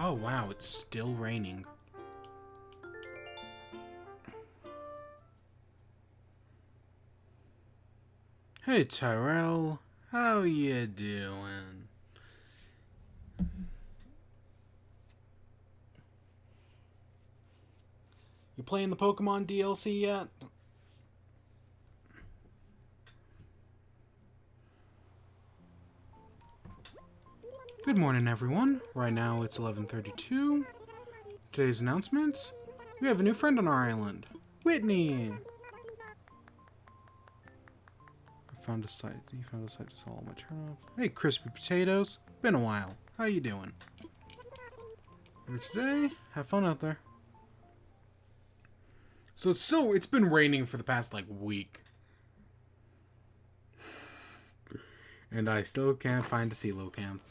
Oh wow, it's still raining. Hey Tyrell, how you doing? You playing the Pokemon DLC yet? Good morning, everyone. Right now it's 11:32. Today's announcements: we have a new friend on our island, Whitney. I found a site. He found a site to sell all my turnips. Hey, crispy potatoes. Been a while. How you doing? For today, have fun out there. So it's been raining for the past like week. And I still can't find a CeeLo camp.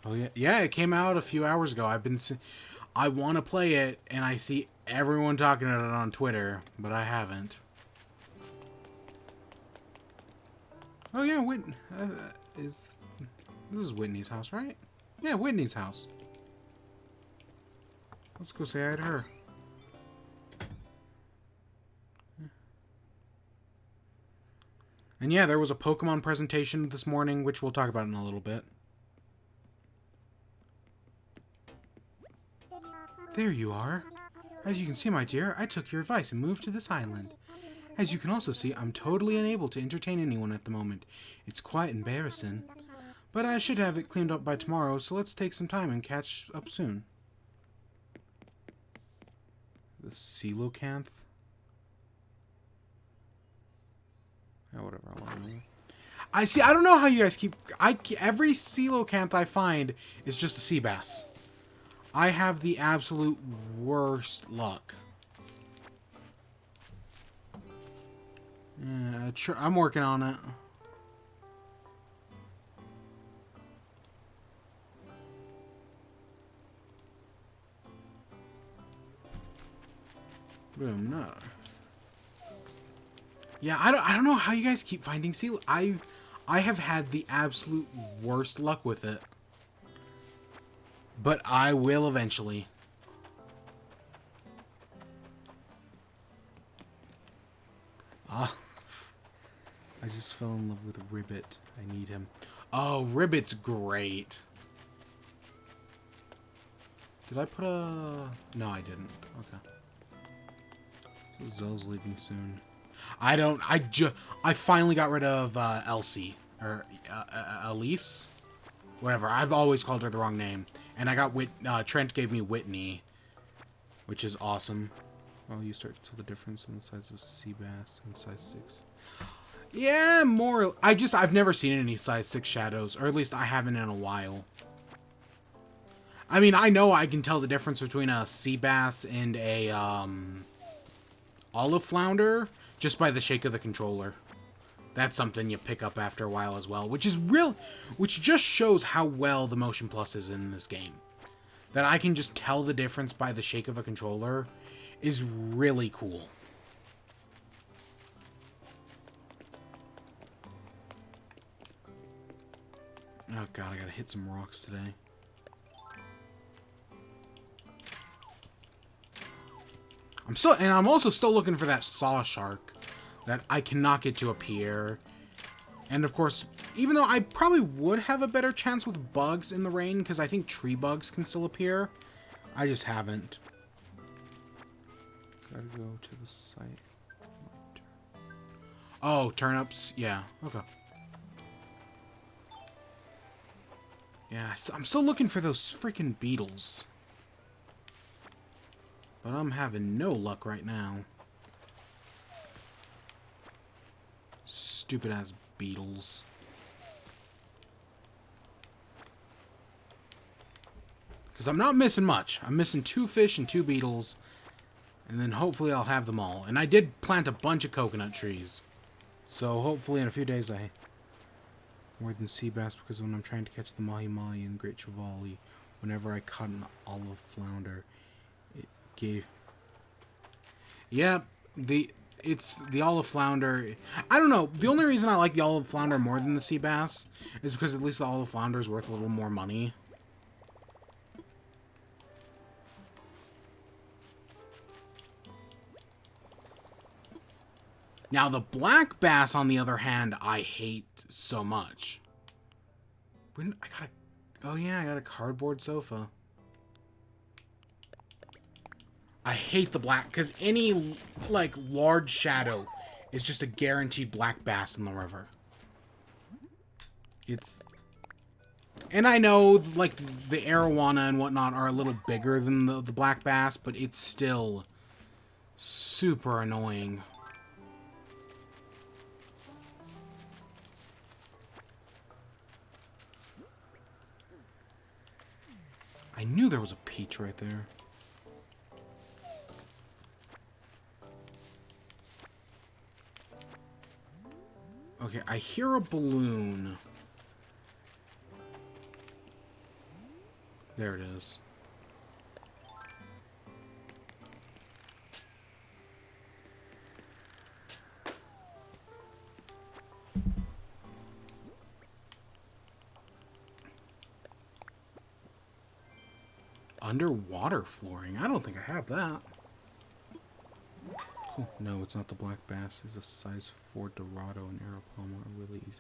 Oh yeah, yeah, it came out a few hours ago. I want to play it, and I see everyone talking about it on Twitter, but I haven't. Oh yeah, this is Whitney's house, right? Yeah, Whitney's house. Let's go say hi to her. And yeah, there was a Pokemon presentation this morning, which we'll talk about in a little bit. There you are. As you can see, my dear, I took your advice and moved to this island. As you can also see, I'm totally unable to entertain anyone at the moment. It's quite embarrassing. But I should have it cleaned up by tomorrow, so let's take some time and catch up soon. The Coelacanth? Yeah, whatever, I want to know. I see, I don't know how you guys every Coelacanth I find is just a sea bass. I have the absolute worst luck. Yeah, I'm working on it. Boom, no. Yeah, I don't know how you guys keep finding sea. I have had the absolute worst luck with it. But I will eventually. Ah, I just fell in love with Ribbit. I need him. Oh, Ribbit's great. Did I put a... No, I didn't. Okay. So Zell's leaving soon. I finally got rid of Elsie. Or Elise? Whatever. I've always called her the wrong name. And I got Trent gave me Whitney, which is awesome. Well, you start to tell the difference in the size of sea bass and size 6. Yeah, more. I've never seen any size 6 shadows, or at least I haven't in a while. I mean, I know I can tell the difference between a sea bass and a olive flounder just by the shake of the controller. That's something you pick up after a while as well, which just shows how well the Motion Plus is in this game. That I can just tell the difference by the shake of a controller is really cool. Oh god, I gotta hit some rocks today. I'm also still looking for that saw shark that I cannot get to appear. And of course, even though I probably would have a better chance with bugs in the rain, because I think tree bugs can still appear, I just haven't. Gotta go to the site. Oh, turnips? Yeah, okay. Yeah, I'm still looking for those freaking beetles. But I'm having no luck right now. Stupid ass beetles. Because I'm not missing much. I'm missing 2 fish and 2 beetles. And then hopefully I'll have them all. And I did plant a bunch of coconut trees. So hopefully in a few days I... More than sea bass, because when I'm trying to catch the mahi-mahi and great trevally, whenever I caught an olive flounder, it gave... Yeah, it's the olive flounder. I don't know. The only reason I like the olive flounder more than the sea bass is because at least the olive flounder is worth a little more money. Now, the black bass, on the other hand, I hate so much. Oh yeah, I got a cardboard sofa. I hate the black, because any, like, large shadow is just a guaranteed black bass in the river. It's... And I know, like, the arowana and whatnot are a little bigger than the black bass, but it's still super annoying. I knew there was a peach right there. Okay, I hear a balloon. There it is. Underwater flooring. I don't think I have that. Cool. No, it's not the black bass. It's a size 4 Dorado and Arapalma are really easy.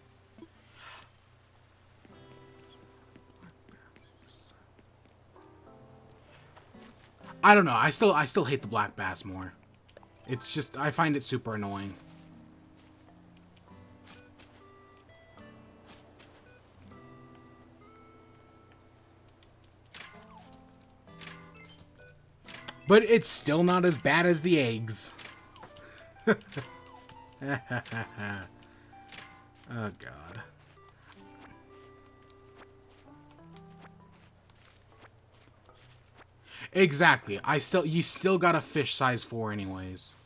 I don't know. I still hate the black bass more. It's just, I find it super annoying. But it's still not as bad as the eggs. Oh, God. Exactly. You still got a fish size 4 anyways.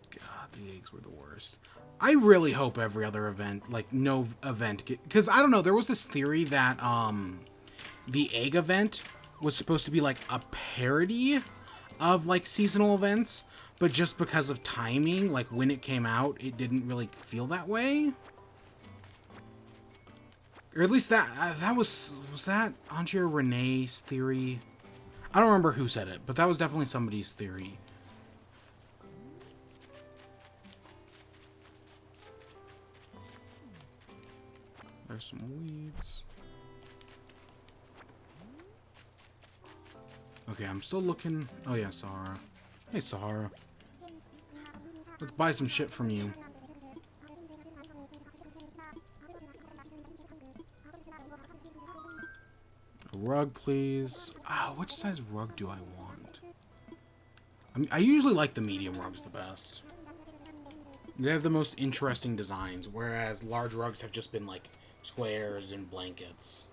God, the eggs were the worst. I really hope every other event, like, no event, because I don't know, there was this theory that, the egg event was supposed to be like a parody of like seasonal events, but just because of timing, like when it came out, it didn't really feel that way. Or at least that was that Andrea Renee's theory? I don't remember who said it, but that was definitely somebody's theory. There's some weeds. Okay, I'm still looking. Oh yeah, Sahara. Hey, Sahara. Let's buy some shit from you. A rug, please. Which size rug do I want? I usually like the medium rugs the best. They have the most interesting designs, whereas large rugs have just been like squares and blankets.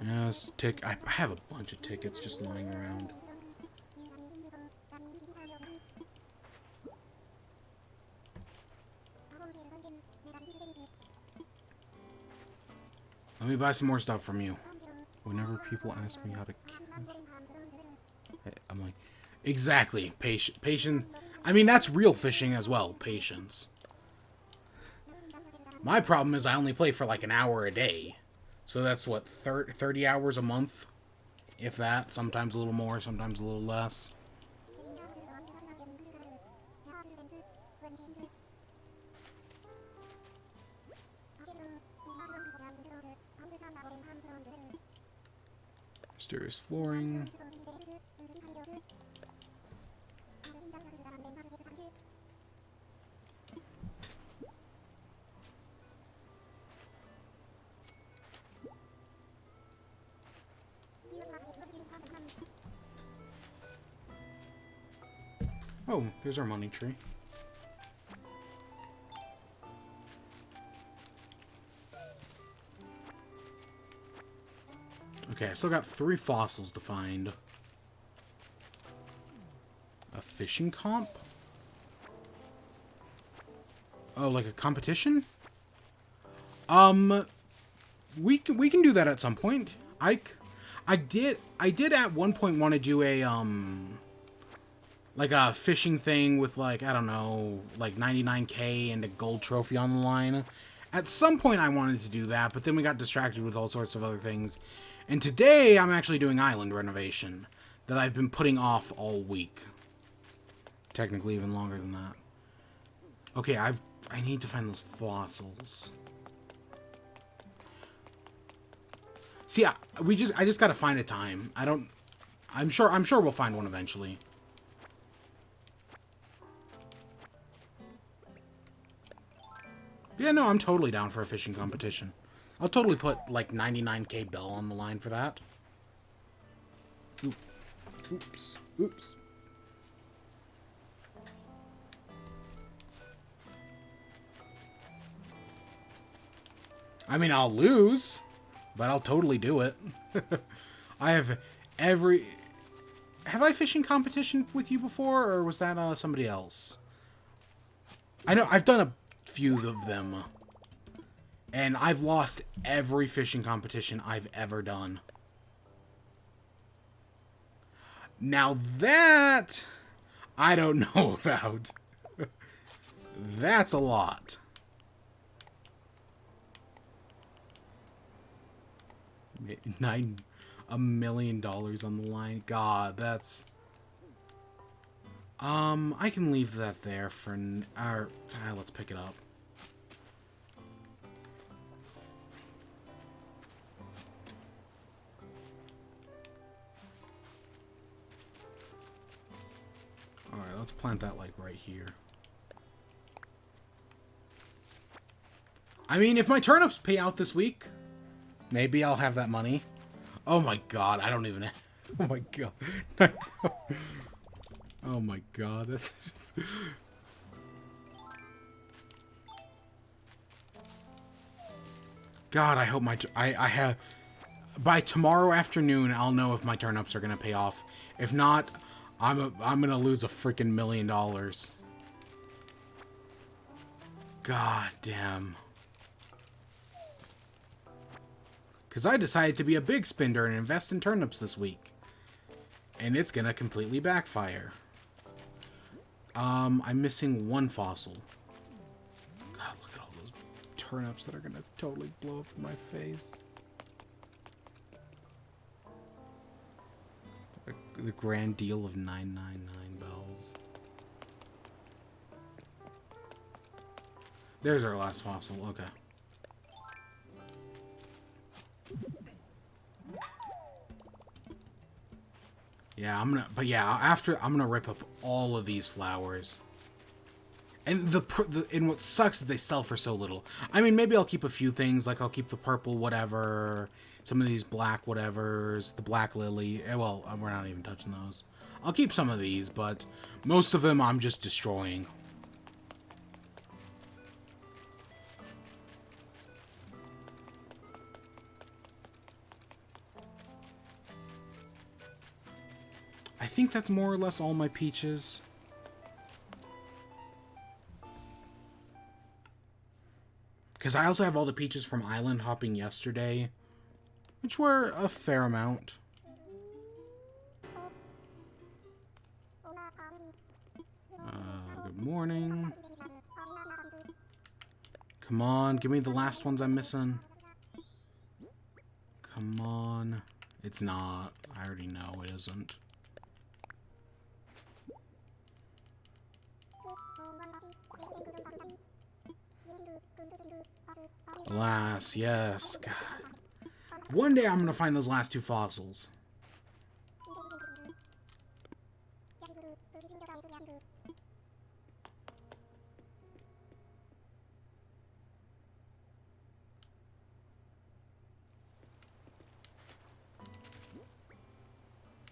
Yes, I have a bunch of tickets just lying around. Let me buy some more stuff from you. Whenever people ask me how to catch, I'm like, exactly, patient. I mean, that's real fishing as well, patience. My problem is I only play for like an hour a day. So that's what, 30 hours a month? If that, sometimes a little more, sometimes a little less. Mysterious flooring. Oh, here's our money tree. Okay, I still got 3 fossils to find. A fishing comp? Oh, like a competition? we can do that at some point. I did at one point want to do a like a fishing thing with, like, I don't know, like 99k and a gold trophy on the line. At some point I wanted to do that, but then we got distracted with all sorts of other things. And today I'm actually doing island renovation that I've been putting off all week. Technically even longer than that. Okay, I need to find those fossils. See, I just gotta find a time. I'm sure we'll find one eventually. Yeah, no, I'm totally down for a fishing competition. I'll totally put, like, 99k bell on the line for that. Oops. Oops. I mean, I'll lose, but I'll totally do it. I have every... Have I fishing competition with you before, or was that somebody else? I know, I've done a few of them. And I've lost every fishing competition I've ever done. Now that... I don't know about. That's a lot. $1 million on the line. God, that's... I can leave that there for... let's pick it up. Alright, let's plant that, like, right here. I mean, if my turnips pay out this week, maybe I'll have that money. Oh my god, I don't even... Oh my god. Oh my god, that's just... God, I hope my... I have... By tomorrow afternoon, I'll know if my turnips are gonna pay off. If not, I'm gonna lose a freaking $1 million. God damn. Because I decided to be a big spender and invest in turnips this week. And it's gonna completely backfire. I'm missing one fossil. God, look at all those turnips that are gonna totally blow up in my face. The grand deal of 999 bells. There's our last fossil, okay. Yeah, after I'm gonna rip up all of these flowers. And and what sucks is they sell for so little. I mean, maybe I'll keep a few things, like I'll keep the purple whatever, some of these black whatevers, the black lily. Well, we're not even touching those. I'll keep some of these, but most of them I'm just destroying. I think that's more or less all my peaches. Because I also have all the peaches from island hopping yesterday, which were a fair amount. Good morning. Come on, give me the last ones I'm missing. Come on. It's not. I already know it isn't. Alas, yes. God. One day I'm gonna find those last two fossils.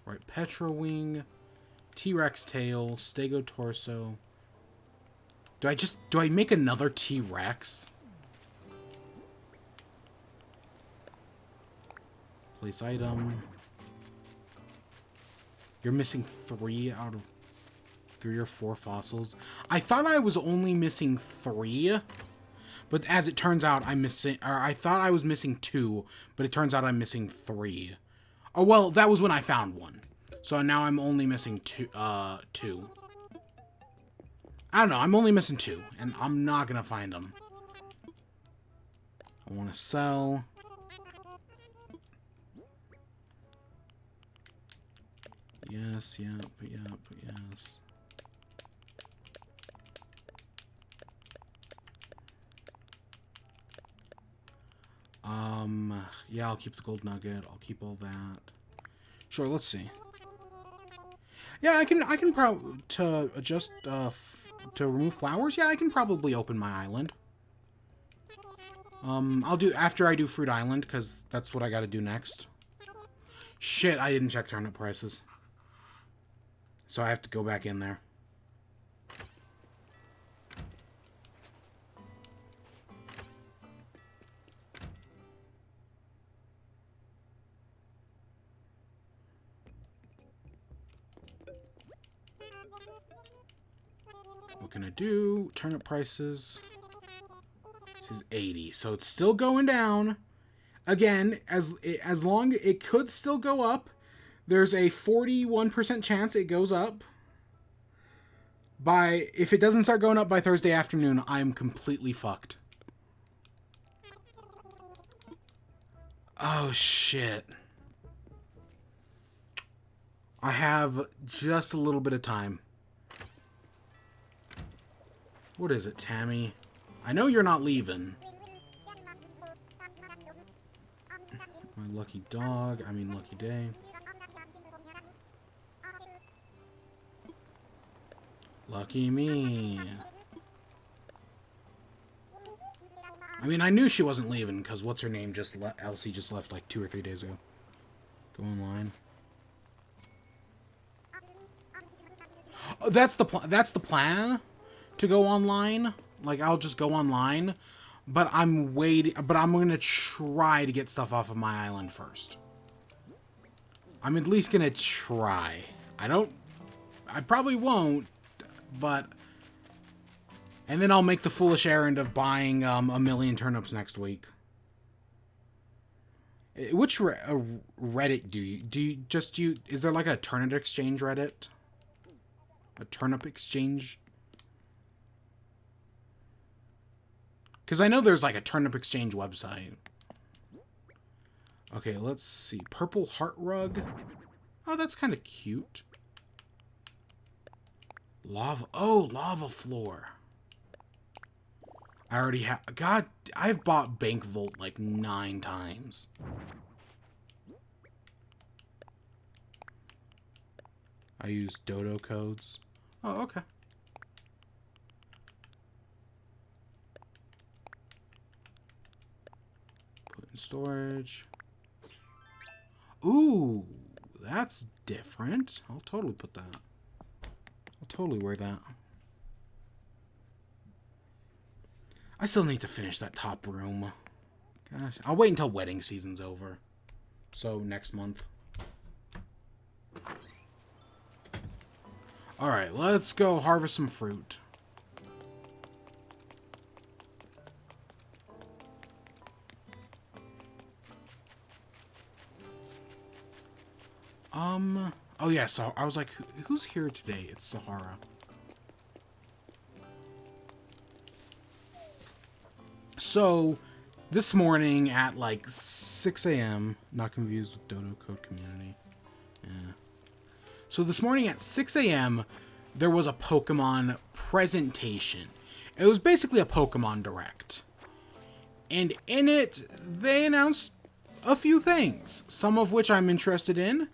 Right, Petra Wing, T-Rex tail, Stego torso. Do I make another T-Rex? Place item. You're missing 3 out of 3 or 4 fossils. I thought I was only missing 3, But as it turns out, I'm missing... Or I thought I was missing 2, but it turns out I'm missing 3. Oh, well, that was when I found 1. So now I'm only missing 2. I don't know. I'm only missing 2, and I'm not going to find them. I want to sell... Yes, yep, yes. Yeah, I'll keep the gold nugget. I'll keep all that. Sure, let's see. Yeah, I can probably, to adjust, to remove flowers, yeah, I can probably open my island. I'll do, after I do Fruit Island, because that's what I gotta do next. Shit, I didn't check turnip prices. So I have to go back in there. What can I do? Turnip prices. This is 80, so it's still going down. Again, as long it could still go up. There's a 41% chance it goes up. If it doesn't start going up by Thursday afternoon, I'm completely fucked. Oh shit. I have just a little bit of time. What is it, Tammy? I know you're not leaving. My lucky dog, I mean lucky day. Lucky me. I mean, I knew she wasn't leaving, because what's her name just Elsie just left like 2 or 3 days ago. Go online. Oh, that's the plan? To go online? Like, I'll just go online. But I'm gonna try to get stuff off of my island first. I'm at least gonna try. I probably won't, but... And then I'll make the foolish errand of buying a million turnips next week. Which Reddit do you just use? Is there like a turnip exchange Reddit? A turnip exchange? Because I know there's like a turnip exchange website. Okay, let's see. Purple heart rug. Oh, that's kind of cute. Lava. Oh, lava floor. I already have... God, I've bought Bank Vault like 9 times. I use Dodo codes. Oh, okay. Put in storage. Ooh, that's different. I'll totally put that. I'll totally wear that. I still need to finish that top room. Gosh, I'll wait until wedding season's over. So, next month. Alright, let's go harvest some fruit. Oh yeah, so I was like, who's here today? It's Sahara. So, this morning at like 6 a.m., not confused with Dodo Code Community. Yeah. So this morning at 6 a.m., there was a Pokemon presentation. It was basically a Pokemon Direct. And in it, they announced a few things. Some of which I'm interested in.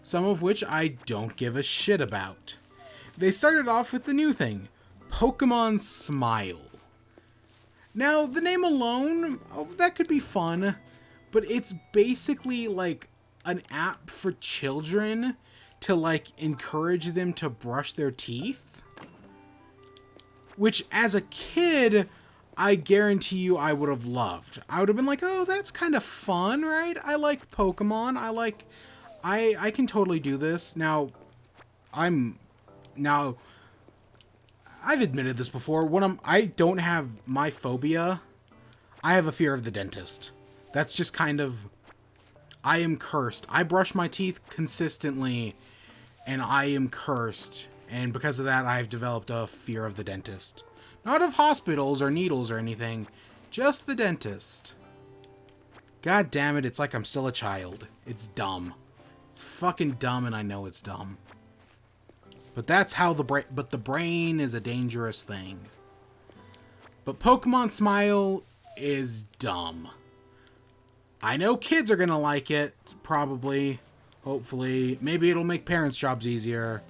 Some of which I don't give a shit about. They started off with the new thing. Pokemon Smile. Now, the name alone, that could be fun, but it's basically like an app for children to like encourage them to brush their teeth. Which, as a kid, I guarantee you I would have loved. I would have been like, oh, that's kind of fun, right? I like Pokemon. I can totally do this. Now, I've admitted this before. I don't have my phobia I have a fear of the dentist. That's just kind of... I am cursed. I brush my teeth consistently, and I am cursed. And because of that, I've developed a fear of the dentist. Not of hospitals or needles or anything. Just the dentist. God damn it, it's like I'm still a child. It's dumb. It's fucking dumb, and I know it's dumb. But that's how the brain... But the brain is a dangerous thing. But Pokemon Smile is dumb. I know kids are gonna like it, probably. Hopefully. Maybe it'll make parents' jobs easier.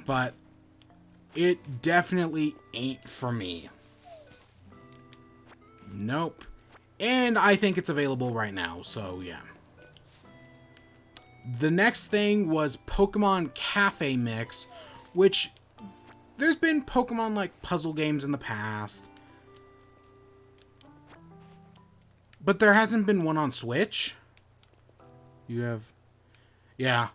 But it definitely ain't for me. Nope. And I think it's available right now, so yeah. The next thing was Pokemon Cafe Mix, which there's been Pokemon like puzzle games in the past. But there hasn't been one on Switch. You have... Yeah.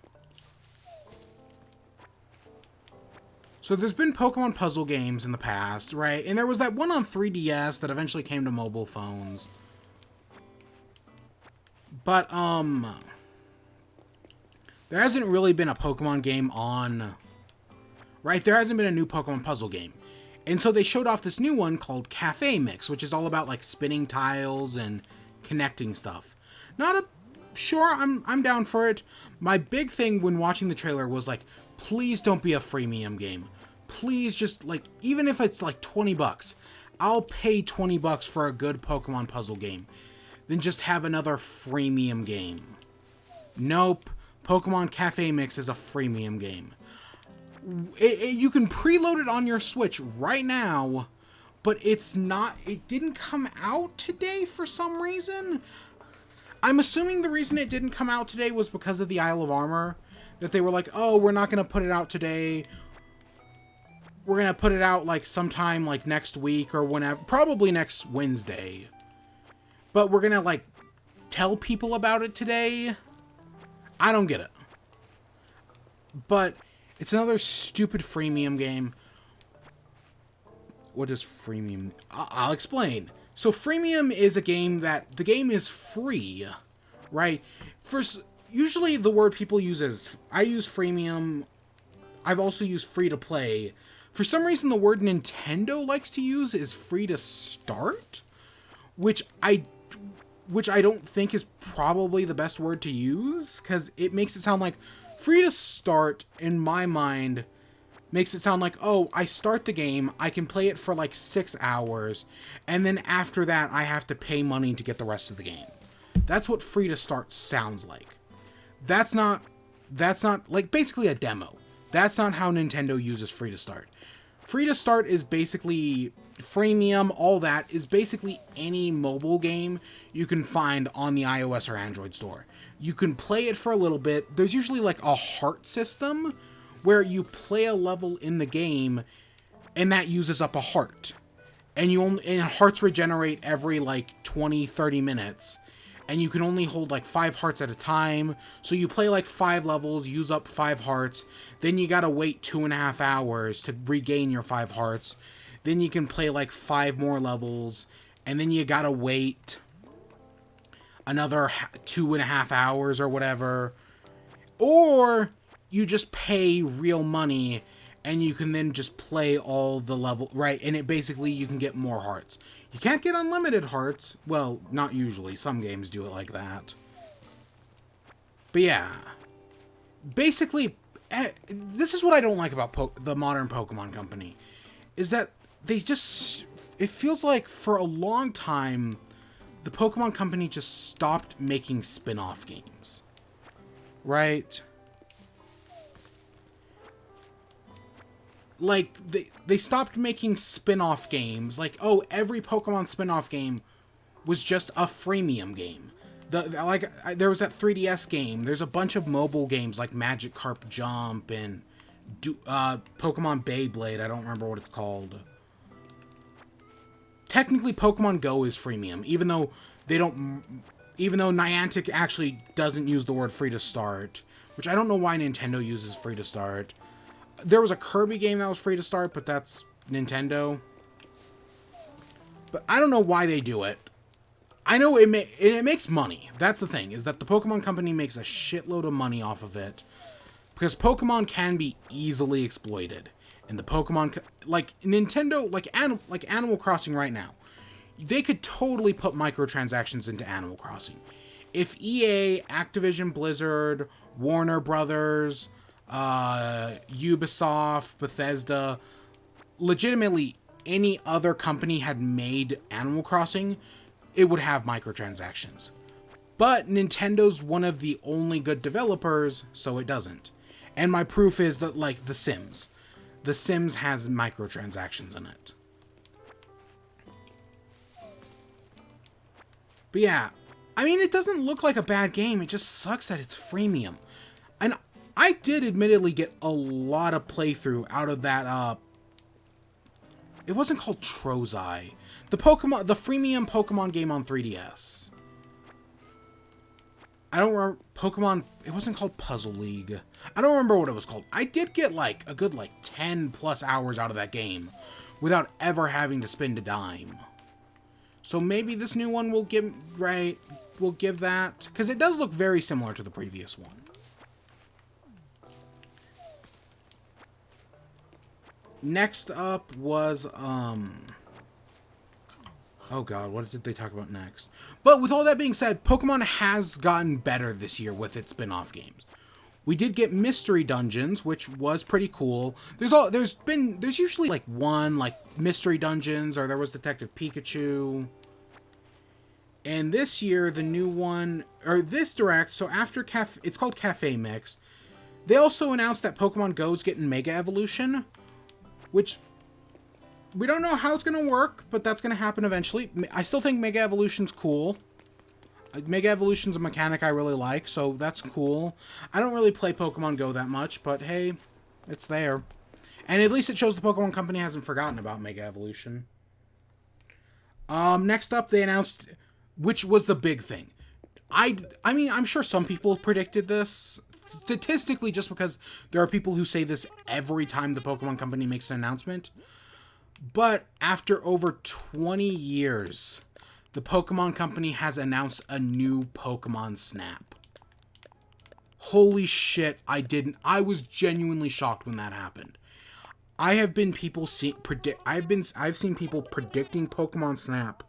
So there's been Pokemon puzzle games in the past, right? And there was that one on 3DS that eventually came to mobile phones. But, there hasn't really been a Pokemon game on... Right? There hasn't been a new Pokemon puzzle game. And so they showed off this new one called Cafe Mix, which is all about, like, spinning tiles and connecting stuff. Not a... Sure, I'm down for it. My big thing when watching the trailer was, like, please don't be a freemium game. Please just, like, even if it's, like, 20 bucks, I'll pay 20 bucks for a good Pokemon puzzle game. Then just have another freemium game. Nope. Pokemon Cafe Mix is a freemium game. You can preload it on your Switch right now, but it's not... It didn't come out today for some reason. I'm assuming the reason it didn't come out today was because of the Isle of Armor. That they were like, oh, we're not going to put it out today. We're going to put it out, like, sometime, like, next week or whenever. Probably next Wednesday. But we're going to, like, tell people about it today. I don't get it. But it's another stupid freemium game. What is freemium? I'll explain. So freemium is a game that... The game is free, right? Usually the word people use is... I use freemium. I've also used free to play. For some reason, the word Nintendo likes to use is free to start, which I don't think is probably the best word to use, because it makes it sound like free to start, in my mind, makes it sound like, oh, I start the game, I can play it for like 6 hours, and then after that, I have to pay money to get the rest of the game. That's what free to start sounds like. That's not like basically a demo. That's not how Nintendo uses free to start. Free to start is basically freemium, all that is basically any mobile game you can find on the iOS or Android store. You can play it for a little bit. There's usually like a heart system where you play a level in the game and that uses up a heart. And hearts regenerate every like 20-30 minutes. And you can only hold like 5 hearts at a time. So you play like 5 levels, use up 5 hearts. Then you gotta wait 2.5 hours to regain your 5 hearts. Then you can play like 5 more levels. And then you gotta wait another 2.5 hours or whatever. Or you just pay real money and you can then just play all the level, right? And it basically, you can get more hearts. You can't get unlimited hearts. Well, not usually. Some games do it like that. But yeah. Basically, this is what I don't like about the modern Pokemon Company. Is that they just... It feels like for a long time, the Pokemon Company just stopped making spin-off games. Right? Like, they stopped making spin-off games. Like, oh, every Pokemon spin-off game was just a freemium game. There was that 3DS game. There's a bunch of mobile games like Magikarp Jump and Pokemon Beyblade. I don't remember what it's called. Technically, Pokemon Go is freemium, even though Niantic actually doesn't use the word free to start, which I don't know why Nintendo uses free to start. There was a Kirby game that was free to start, but that's Nintendo. But I don't know why they do it. I know it makes money. That's the thing, is that the Pokemon Company makes a shitload of money off of it. Because Pokemon can be easily exploited. And the Pokemon, like Nintendo, like Animal Crossing right now, they could totally put microtransactions into Animal Crossing. If EA, Activision Blizzard, Warner Brothers, Ubisoft, Bethesda, legitimately any other company had made Animal Crossing, it would have microtransactions. But Nintendo's one of the only good developers, so it doesn't. And my proof is that, like, The Sims. The Sims has microtransactions in it. But yeah, I mean, it doesn't look like a bad game, it just sucks that it's freemium. And I did admittedly get a lot of playthrough out of that, it wasn't called Trozei. The freemium Pokemon game on 3DS. I don't remember, it wasn't called Puzzle League. I don't remember what it was called. I did get, like, a good, like, 10 plus hours out of that game without ever having to spend a dime. So maybe this new one will give that, because it does look very similar to the previous one. Next up was, oh god, what did they talk about next? But with all that being said, Pokemon has gotten better this year with its spin-off games. We did get Mystery Dungeons, which was pretty cool. There's usually like one, like, Mystery Dungeons, or there was Detective Pikachu. And this year, the new one, or this direct, so after it's called Cafe Mix, they also announced that Pokemon Go's getting Mega Evolution, which we don't know how it's going to work, but that's going to happen eventually. I still think Mega Evolution's cool. Mega Evolution's a mechanic I really like, so that's cool. I don't really play Pokemon Go that much, but hey, it's there. And at least it shows the Pokemon Company hasn't forgotten about Mega Evolution. Next up, they announced, which was the big thing. I mean, I'm sure some people predicted this, statistically, just because there are people who say this every time the Pokemon Company makes an announcement. But after over 20 years, the Pokemon Company has announced a new Pokemon Snap. Holy shit, I was genuinely shocked when that happened. I've seen people predicting Pokemon Snap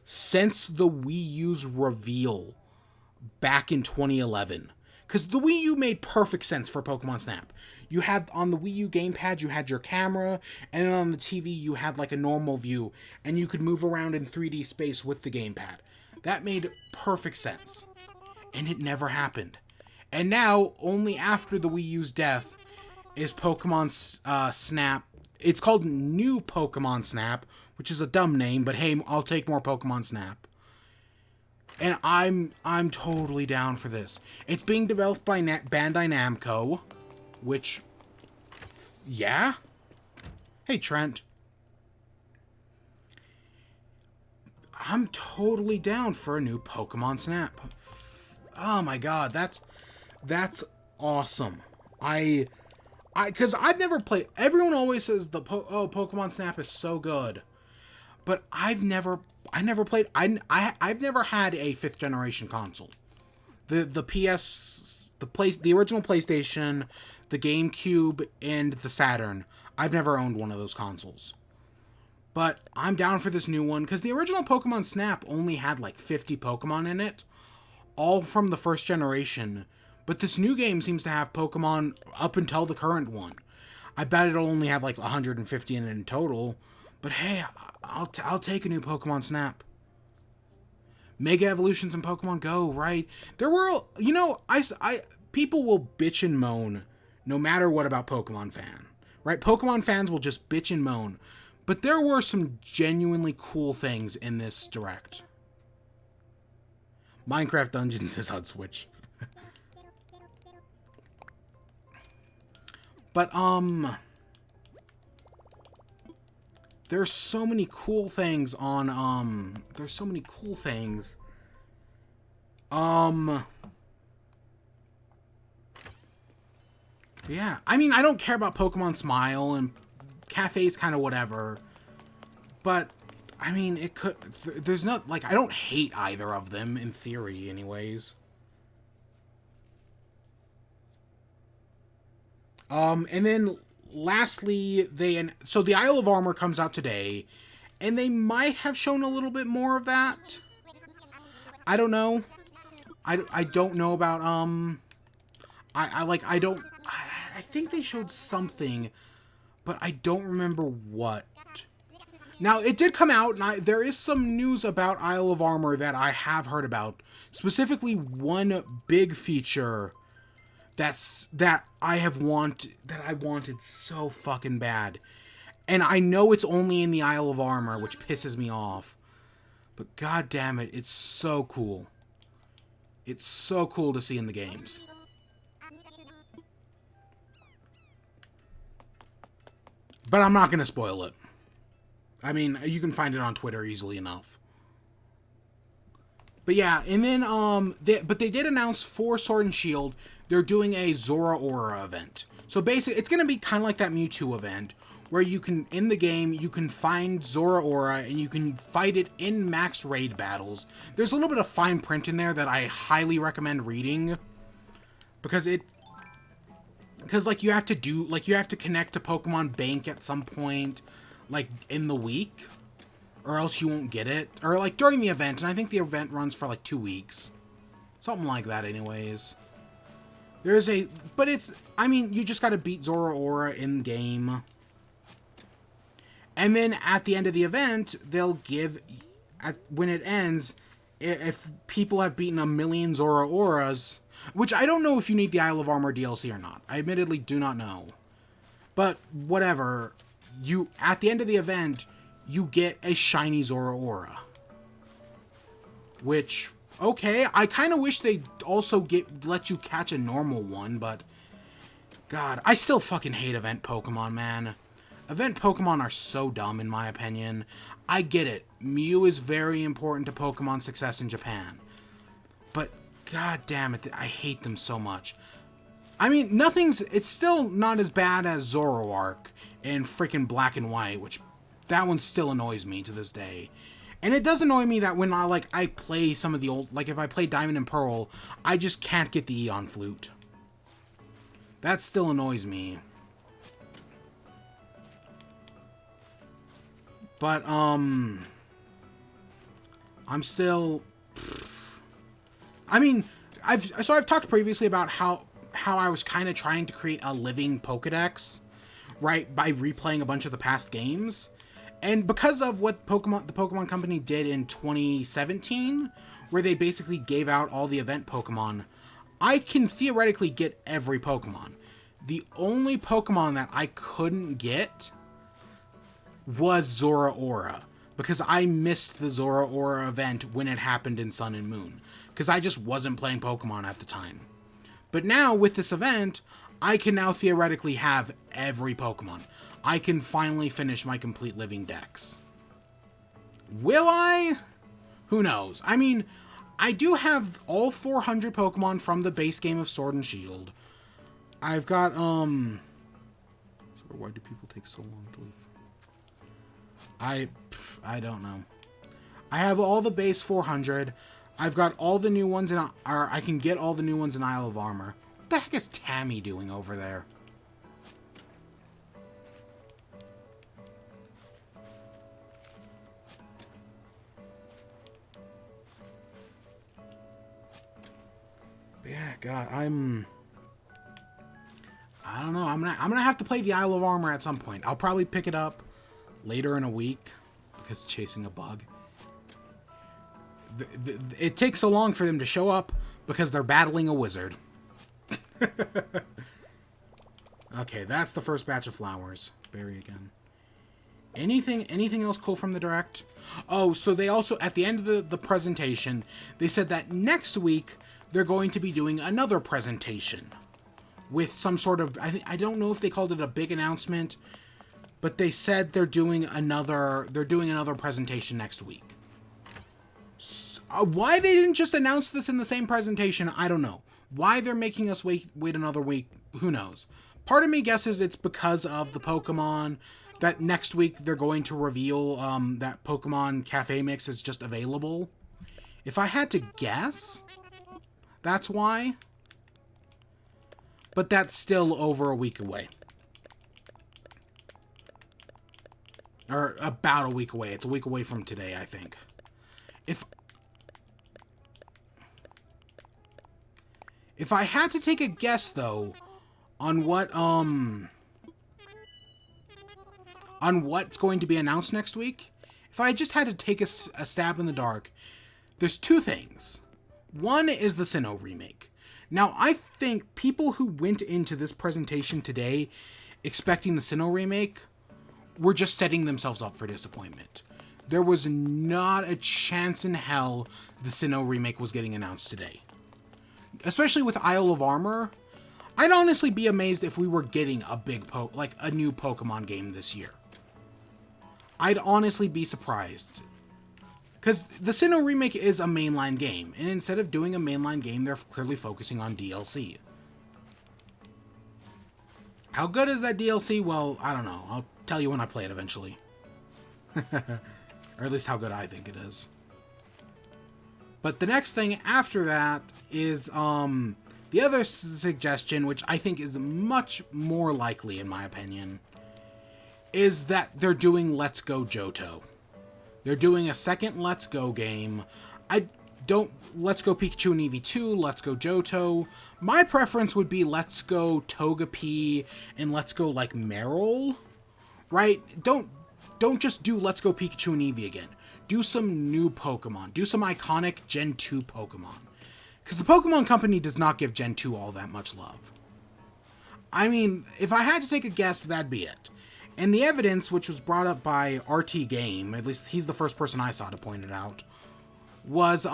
since the Wii U's reveal back in 2011. Because the Wii U made perfect sense for Pokemon Snap. You had, on the Wii U gamepad, you had your camera, and then on the TV, you had like a normal view, and you could move around in 3D space with the gamepad. That made perfect sense. And it never happened. And now, only after the Wii U's death, is Pokemon Snap. It's called New Pokemon Snap, which is a dumb name, but hey, I'll take more Pokemon Snap. And I'm totally down for this. It's being developed by Bandai Namco, which, yeah. Hey, Trent. I'm totally down for a new Pokemon Snap. Oh my god, that's awesome. Because I've never played. Everyone always says Pokemon Snap is so good, but I've never played. I've never had a 5th generation console. The original PlayStation, the GameCube, and the Saturn. I've never owned one of those consoles. But I'm down for this new one, because the original Pokemon Snap only had like 50 Pokemon in it, all from the 1st generation. But this new game seems to have Pokemon up until the current one. I bet it'll only have like 150 in total. But hey, I'll take a new Pokemon Snap. Mega Evolutions in Pokemon Go, right? There were, people will bitch and moan no matter what about Pokemon fan, right? Pokemon fans will just bitch and moan. But there were some genuinely cool things in this direct. Minecraft Dungeons is on Switch. But, there's so many cool things on, there's so many cool things. Yeah, I mean, I don't care about Pokemon Smile, and Cafe's kind of whatever. But I mean, it could... There's not... Like, I don't hate either of them, in theory, anyways. And then, lastly, so the Isle of Armor comes out today, and they might have shown a little bit more of that. I don't know. I don't know about, I think they showed something, but I don't remember what. Now, it did come out, and there is some news about Isle of Armor that I have heard about. Specifically, one big feature that I wanted so fucking bad. And I know it's only in the Isle of Armor, which pisses me off. But god damn it, it's so cool. It's so cool to see in the games. But I'm not going to spoil it. I mean, you can find it on Twitter easily enough. But yeah, and then, they did announce for Sword and Shield, they're doing a Zora-Aura event. So basically, it's going to be kind of like that Mewtwo event, where you can, in the game, you can find Zora-Aura, and you can fight it in max raid battles. There's a little bit of fine print in there that I highly recommend reading, because like, you have to connect to Pokemon Bank at some point, like, in the week, or else you won't get it. Or, like, during the event, and I think the event runs for, like, 2 weeks. Something like that, anyways. But I mean, you just gotta beat Zora-Aura in-game. And then, at the end of the event, they'll give, when it ends, if people have beaten 1,000,000 Zora-Auras, which I don't know if you need the Isle of Armor DLC or not. I admittedly do not know. But, whatever, at the end of the event, you get a shiny Zora-Aura. Which, okay, I kind of wish they also let you catch a normal one, but god, I still fucking hate event Pokemon, man. Event Pokemon are so dumb, in my opinion. I get it. Mew is very important to Pokemon success in Japan. But, god damn it, I hate them so much. I mean, it's still not as bad as Zoroark in freaking Black and White, which, that one still annoys me to this day. And it does annoy me that when I play some of the old, like if I play Diamond and Pearl, I just can't get the Eon Flute. That still annoys me. But, I'm still... I mean, I've talked previously about how I was kind of trying to create a living Pokedex, right, by replaying a bunch of the past games. And because of what the Pokemon Company did in 2017, where they basically gave out all the event Pokemon, I can theoretically get every Pokemon. The only Pokemon that I couldn't get was Zora-Aura, because I missed the Zora-Aura event when it happened in Sun and Moon, because I just wasn't playing Pokemon at the time. But now, with this event, I can now theoretically have every Pokemon. I can finally finish my complete living dex. Will I? Who knows? I mean, I do have all 400 Pokemon from the base game of Sword and Shield. I've got, So why do people take so long to leave? I don't know. I have all the base 400. I've got all the new ones I can get all the new ones in Isle of Armor. What the heck is Tammy doing over there? Yeah, God, I don't know. I'm gonna have to play the Isle of Armor at some point. I'll probably pick it up later in a week because chasing a bug. It takes so long for them to show up because they're battling a wizard. Okay, that's the first batch of flowers. Berry again. Anything else cool from the Direct? Oh, so they also, at the end of the presentation, they said that next week they're going to be doing another presentation with some sort of, I don't know if they called it a big announcement, but they said they're doing another presentation next week. So, why they didn't just announce this in the same presentation, I don't know. Why they're making us wait another week, who knows. Part of me guesses it's because of the Pokemon, that next week they're going to reveal that Pokemon Cafe Mix is just available. If I had to guess, that's why. But that's still over a week away. Or about a week away. It's a week away from today, I think. If I had to take a guess, though, on what's going to be announced next week, if I just had to take a stab in the dark, there's two things. One is the Sinnoh remake. Now, I think people who went into this presentation today expecting the Sinnoh remake were just setting themselves up for disappointment. There was not a chance in hell the Sinnoh remake was getting announced today. Especially with Isle of Armor, I'd honestly be amazed if we were getting a big a new Pokemon game this year. I'd honestly be surprised. Because the Sinnoh remake is a mainline game, and instead of doing a mainline game, they're clearly focusing on DLC. How good is that DLC? Well, I don't know. I'll tell you when I play it eventually. Or at least how good I think it is. But the next thing after that is the other suggestion, which I think is much more likely in my opinion, is that they're doing Let's Go Johto. They're doing a second Let's Go game. Let's Go Pikachu and Eevee 2, Let's Go Johto. My preference would be Let's Go Togepi and Let's Go like Marill, right? Don't just do Let's Go Pikachu and Eevee again. Do some new Pokemon. Do some iconic Gen 2 Pokemon. Because the Pokemon Company does not give Gen 2 all that much love. I mean, if I had to take a guess, that'd be it. And the evidence, which was brought up by RT Game, at least he's the first person I saw to point it out, was,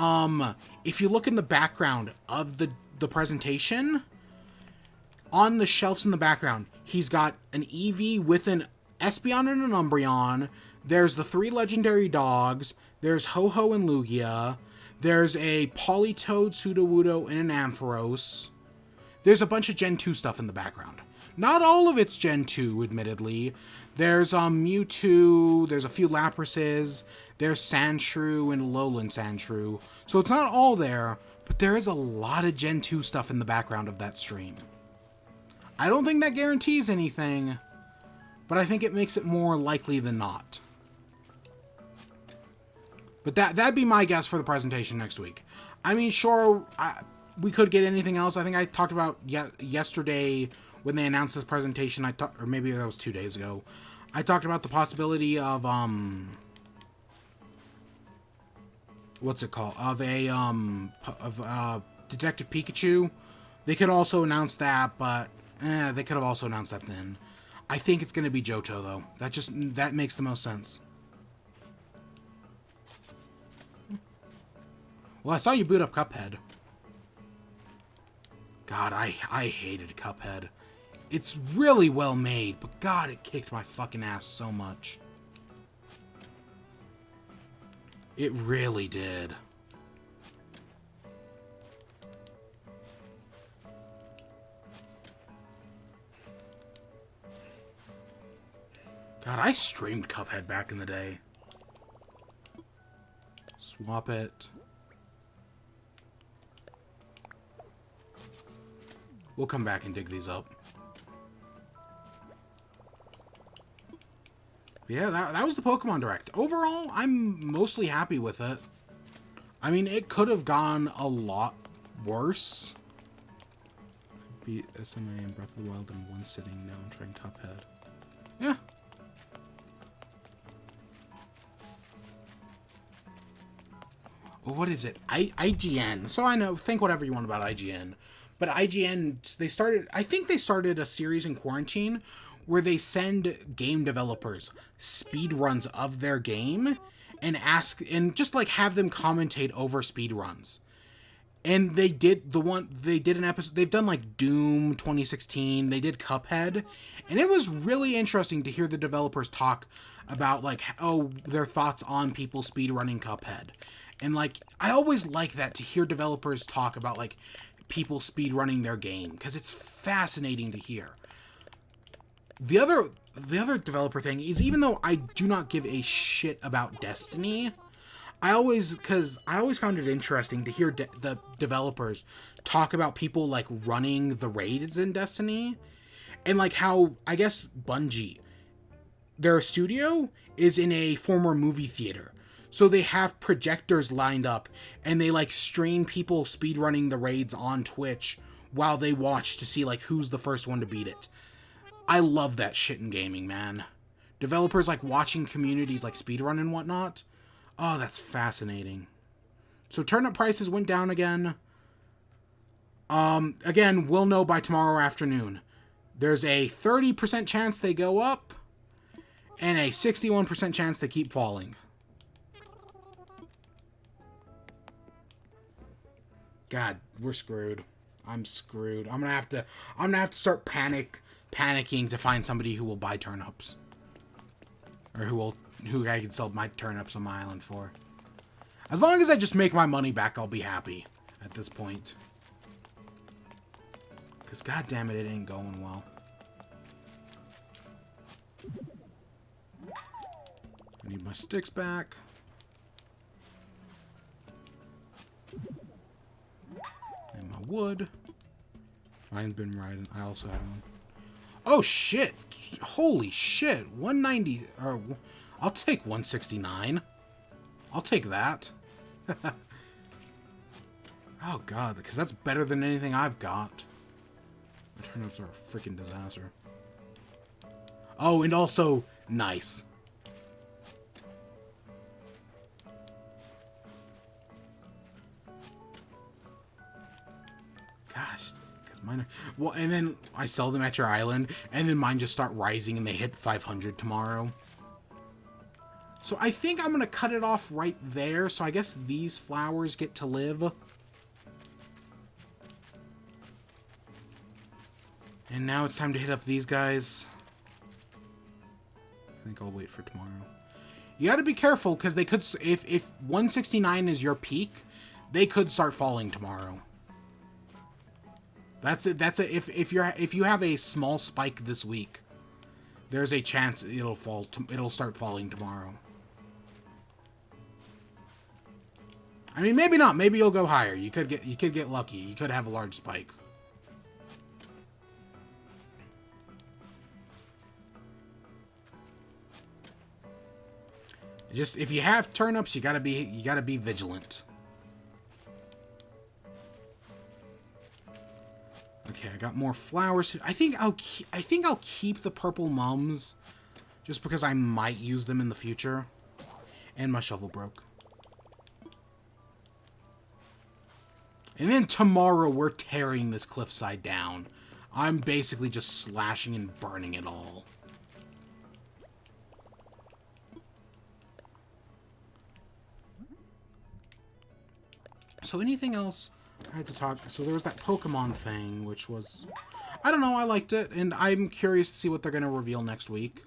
if you look in the background of the presentation, on the shelves in the background, he's got an Eevee with an Espeon and an Umbreon. There's the 3 legendary dogs. There's Ho-Oh and Lugia. There's a Politoed, Sudowoodo, and an Ampharos. There's a bunch of Gen 2 stuff in the background. Not all of it's Gen 2, admittedly. There's Mewtwo, there's a few Laprases, there's Sandshrew and Alolan Sandshrew. So it's not all there, but there is a lot of Gen 2 stuff in the background of that stream. I don't think that guarantees anything, but I think it makes it more likely than not. But that'd be my guess for the presentation next week. I mean, sure, we could get anything else. I think I talked about yesterday when they announced this presentation. Or maybe that was 2 days ago. I talked about the possibility of what's it called? Of Detective Pikachu. They could also announce that, but they could have also announced that then. I think it's going to be Johto though. That makes the most sense. Well, I saw you boot up Cuphead. God, I hated Cuphead. It's really well made, but God, it kicked my fucking ass so much. It really did. God, I streamed Cuphead back in the day. Swap it. We'll come back and dig these up. Yeah, that was the Pokemon Direct. Overall, I'm mostly happy with it. I mean, it could have gone a lot worse. I beat SMA and Breath of the Wild in one sitting. Now I'm trying Cuphead. Yeah. Well, what is it? IGN. So I know, think whatever you want about IGN. But IGN, I think they started a series in quarantine where they send game developers speed runs of their game and just like have them commentate over speed runs. And they did an episode, they've done like Doom 2016, they did Cuphead, and it was really interesting to hear the developers talk about like, their thoughts on people speed running Cuphead. And like, I always like that, to hear developers talk about like people speed running their game, because it's fascinating to hear. The other the other developer thing is, even though I do not give a shit about Destiny, because I always found it interesting to hear the developers talk about people like running the raids in Destiny, and like how, I guess, Bungie, their studio is in a former movie theater. So they have projectors lined up and they like stream people speedrunning the raids on Twitch while they watch to see like who's the first one to beat it. I love that shit in gaming, man. Developers like watching communities like speedrun and whatnot. Oh, that's fascinating. So turnip prices went down again. Again, we'll know by tomorrow afternoon. There's a 30% chance they go up and a 61% chance they keep falling. God, we're screwed. I'm screwed. I'm gonna have to start panicking to find somebody who will buy turnips. Or who I can sell my turnips on my island for. As long as I just make my money back, I'll be happy at this point. Because goddammit, it ain't going well. I need my sticks back. And my wood. Mine's been riding. I also had one. Oh shit! Holy shit! 190. Or I'll take 169. I'll take that. Oh god, because that's better than anything I've got. My turnips are a freaking disaster. Oh, and also nice. Gosh, because mine are... Well, and then I sell them at your island, and then mine just start rising and they hit 500 tomorrow. So I think I'm going to cut it off right there, so I guess these flowers get to live. And now it's time to hit up these guys. I think I'll wait for tomorrow. You got to be careful, because they could... If 169 is your peak, they could start falling tomorrow. That's it. That's it. If you have a small spike this week, there's a chance it'll fall. It'll start falling tomorrow. I mean, maybe not. Maybe you'll go higher. You could get lucky. You could have a large spike. Just if you have turnips, you gotta be vigilant. Okay, I got more flowers. I think I'll keep the purple mums, just because I might use them in the future. And my shovel broke. And then tomorrow we're tearing this cliffside down. I'm basically just slashing and burning it all. So anything else I had to talk... So there was that Pokemon thing, which was... I don't know, I liked it, and I'm curious to see what they're going to reveal next week.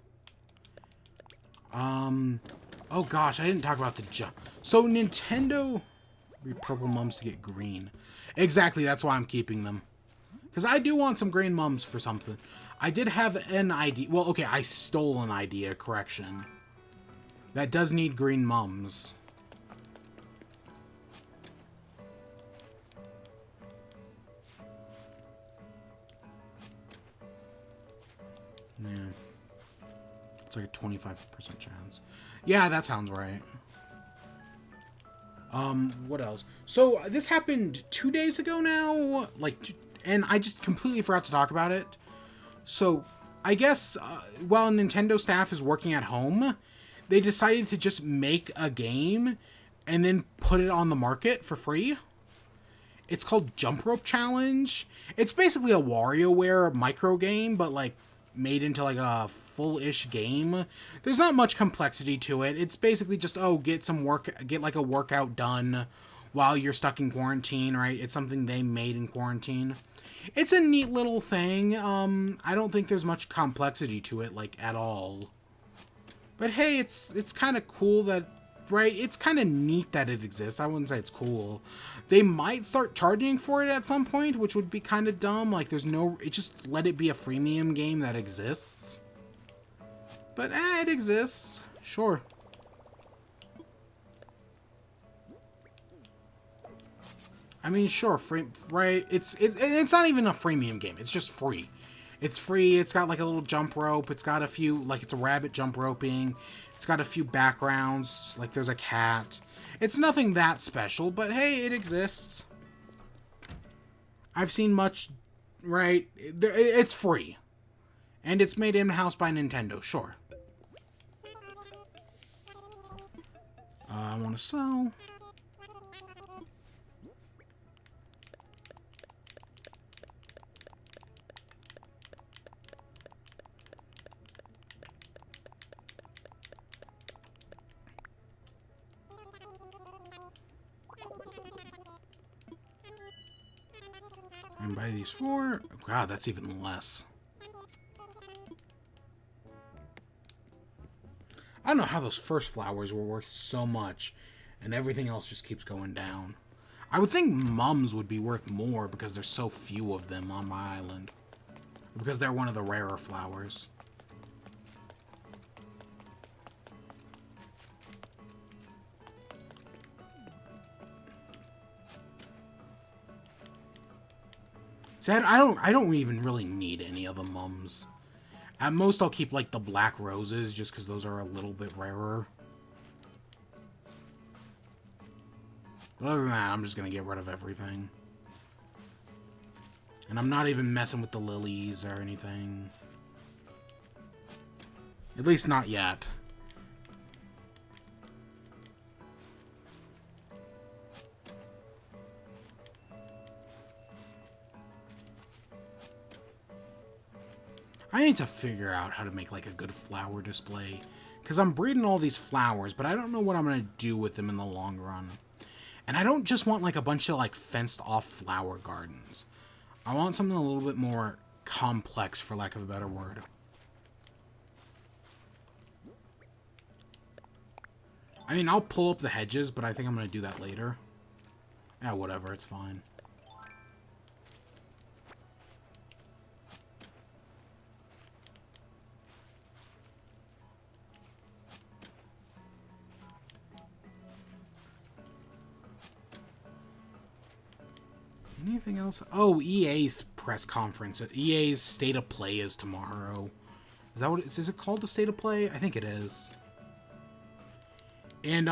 Oh gosh, I didn't talk about the... So Nintendo... Purple mums to get green. Exactly, that's why I'm keeping them. Because I do want some green mums for something. I did have an idea... Well, okay, I stole an idea, correction. That does need green mums. Yeah. It's like a 25% chance. Yeah, that sounds right. What else? So, this happened 2 days ago now? And I just completely forgot to talk about it. So, I guess, while Nintendo staff is working at home, they decided to just make a game and then put it on the market for free. It's called Jump Rope Challenge. It's basically a WarioWare micro game, but, like, made into like a full-ish game. There's not much complexity to it. It's basically just, get like a workout done while you're stuck in quarantine, right? It's something they made in quarantine. It's a neat little thing. I don't think there's much complexity to it, like, at all. But hey, it's kind of cool that, right? It's kind of neat that it exists. I wouldn't say it's cool. They might start charging for it at some point, which would be kind of dumb. Like, just let it be a freemium game that exists. But, it exists. Sure. I mean, sure, free, right? It's not even a freemium game. It's just free. It's free. It's got like a little jump rope. It's got a few, like it's a rabbit jump roping. It's got a few backgrounds. Like there's a cat. It's nothing that special, but hey, it exists. I've seen much, right? It's free. And it's made in-house by Nintendo, sure. I want to sell. And buy these 4. God, that's even less. I don't know how those first flowers were worth so much, and everything else just keeps going down. I would think mums would be worth more because there's so few of them on my island. Because they're one of the rarer flowers. See, I don't even really need any of the mums. At most, I'll keep, like, the black roses, just because those are a little bit rarer. But other than that, I'm just going to get rid of everything. And I'm not even messing with the lilies or anything. At least not yet. I need to figure out how to make, like, a good flower display. Because I'm breeding all these flowers, but I don't know what I'm going to do with them in the long run. And I don't just want, like, a bunch of, like, fenced-off flower gardens. I want something a little bit more complex, for lack of a better word. I mean, I'll pull up the hedges, but I think I'm going to do that later. Yeah, whatever, it's fine. Anything else? Oh, EA's press conference. EA's State of Play is tomorrow. Is that what it is? Is it called the State of Play? I think it is. And,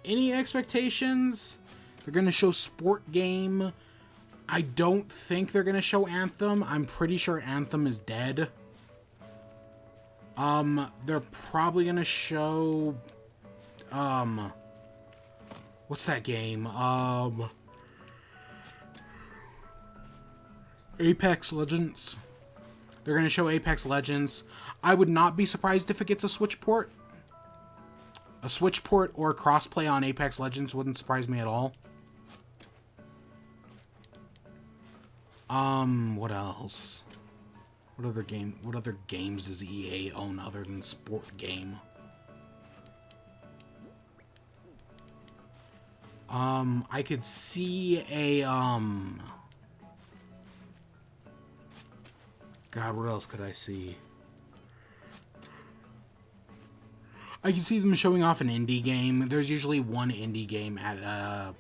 any expectations? They're gonna show Sport Game. I don't think they're gonna show Anthem. I'm pretty sure Anthem is dead. They're probably gonna show, what's that game? Apex Legends. They're going to show Apex Legends. I would not be surprised if it gets a Switch port. A Switch port or crossplay on Apex Legends wouldn't surprise me at all. What else? What other games does EA own other than Sport Game? I could see a, God, what else could I see? I can see them showing off an indie game. There's usually one indie game at a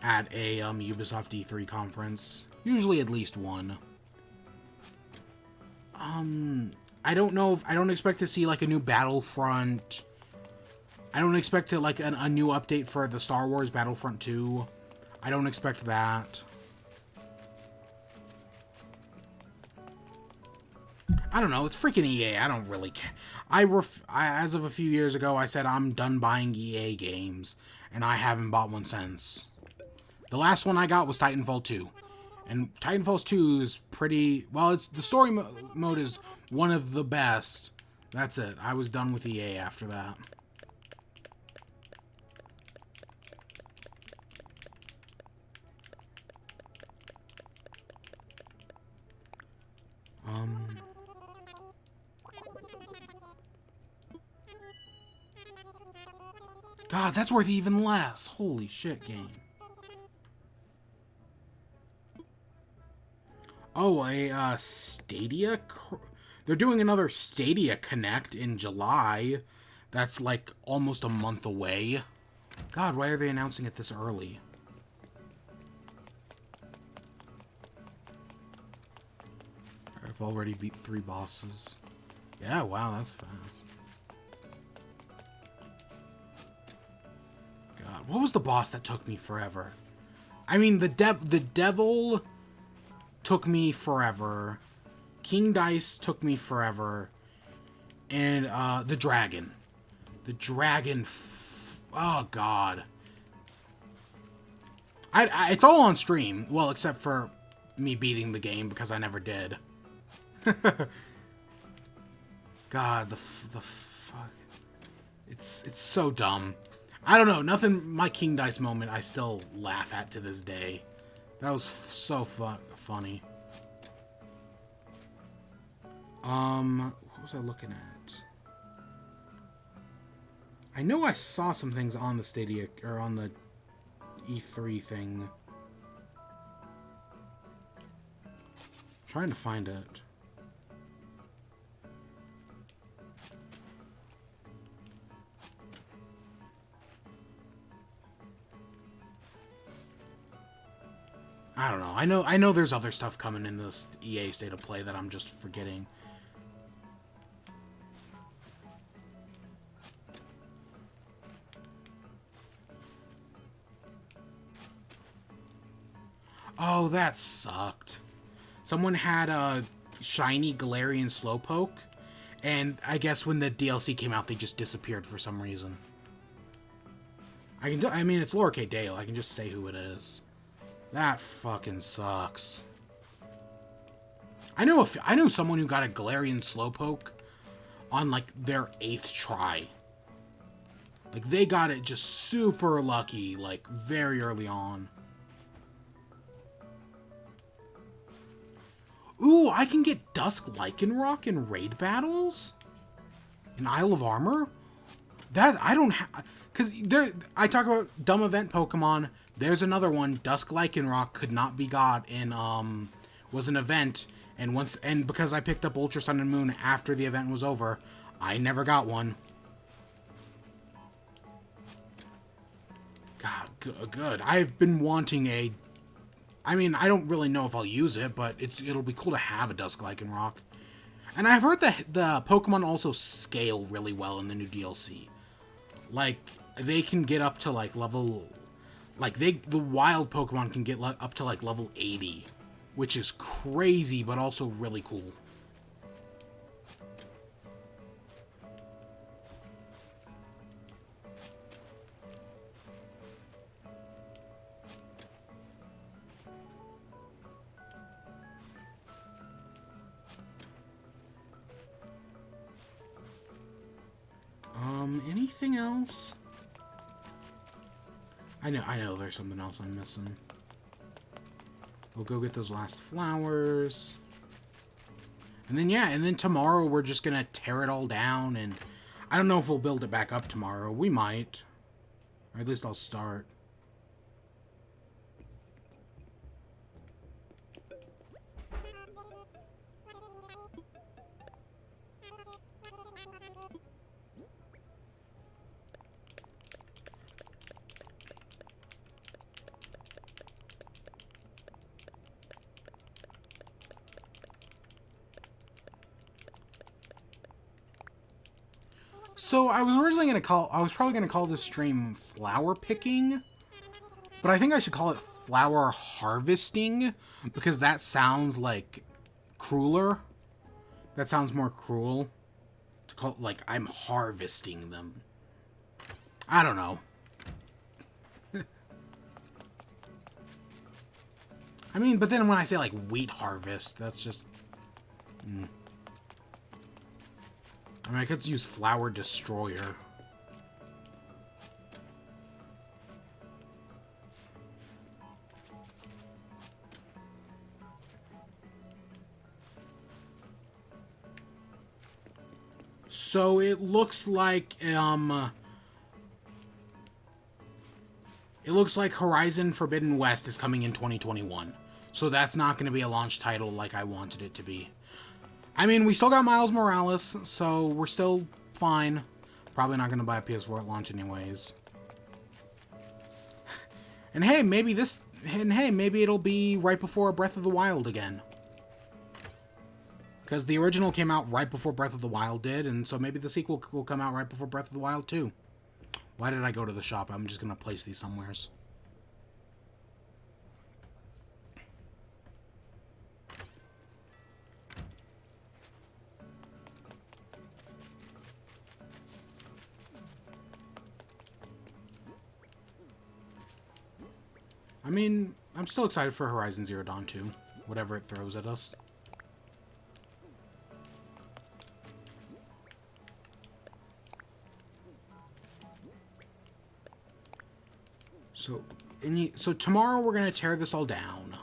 Ubisoft E3 conference. Usually at least one. I don't know if I don't expect to see like a new Battlefront. I don't expect to like a new update for the Star Wars Battlefront 2. I don't expect that. I don't know. It's freaking EA. I don't really care. As of a few years ago, I said I'm done buying EA games, and I haven't bought one since. The last one I got was Titanfall 2. And Titanfall 2 is pretty... Well, it's the story mode is one of the best. That's it. I was done with EA after that. God, that's worth even less. Holy shit, game. Oh, a Stadia? They're doing another Stadia Connect in July. That's like almost a month away. God, why are they announcing it this early? I've already beat 3 bosses. Yeah, wow, that's fast. God, what was the boss that took me forever? I mean, the devil took me forever. King Dice took me forever. And, the dragon. The dragon... oh, God. It's all on stream. Well, except for me beating the game, because I never did. God, the fuck. It's so dumb. I don't know. Nothing... my King Dice moment I still laugh at to this day. That was so funny. What was I looking at? I know I saw some things on the Stadia, or on the E3 thing. I'm trying to find it. I don't know. I know there's other stuff coming in this EA State of Play that I'm just forgetting. Oh, that sucked. Someone had a shiny Galarian Slowpoke, and I guess when the DLC came out, they just disappeared for some reason. I mean, it's Lorcade Dale. I can just say who it is. That fucking sucks. I know someone who got a Galarian Slowpoke on like their 8th try. Like they got it just super lucky, like very early on. Ooh, I can get Dusk Lycanroc in raid battles? In Isle of Armor? That, I don't have... because there, I talk about dumb event Pokemon. There's another one. Dusk Lycanroc could not be got in, was an event. And because I picked up Ultra Sun and Moon after the event was over, I never got one. God, good. I've been wanting a... I mean, I don't really know if I'll use it, but it'll be cool to have a Dusk Lycanroc. And I've heard that the Pokemon also scale really well in the new DLC. Like, they can get up to, like, level... like, the wild Pokemon can get up to, like, level 80. Which is crazy, but also really cool. Anything else? I know there's something else I'm missing. We'll go get those last flowers. And then, yeah, and then tomorrow we're just gonna tear it all down, and I don't know if we'll build it back up tomorrow. We might. Or at least I'll start. So I was originally I was probably gonna call this stream flower picking, but I think I should call it flower harvesting, because that sounds like crueler. That sounds more cruel to call it, like I'm harvesting them. I don't know. I mean, but then when I say like wheat harvest, that's just... I mean, I could use Flower Destroyer. So it looks like, Horizon Forbidden West is coming in 2021. So that's not going to be a launch title like I wanted it to be. I mean, we still got Miles Morales, so we're still fine. Probably not going to buy a PS4 at launch anyways. And hey, maybe maybe it'll be right before Breath of the Wild again. Because the original came out right before Breath of the Wild did, and so maybe the sequel will come out right before Breath of the Wild too. Why did I go to the shop? I'm just going to place these somewheres. I mean, I'm still excited for Horizon Zero Dawn 2, whatever it throws at us. So tomorrow we're gonna tear this all down.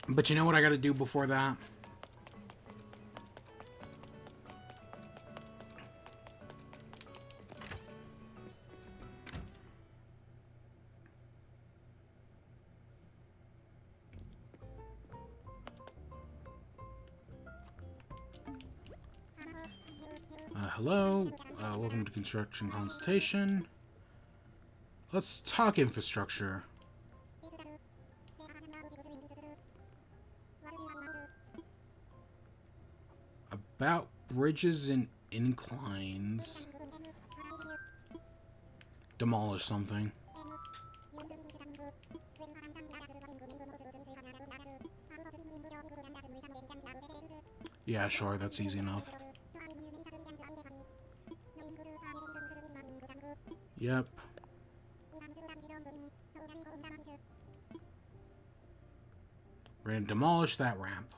But you know what I gotta do before that? Hello, welcome to Construction Consultation. Let's talk infrastructure. About bridges and inclines. Demolish something. Yeah, sure, that's easy enough. Yep. We're gonna demolish that ramp.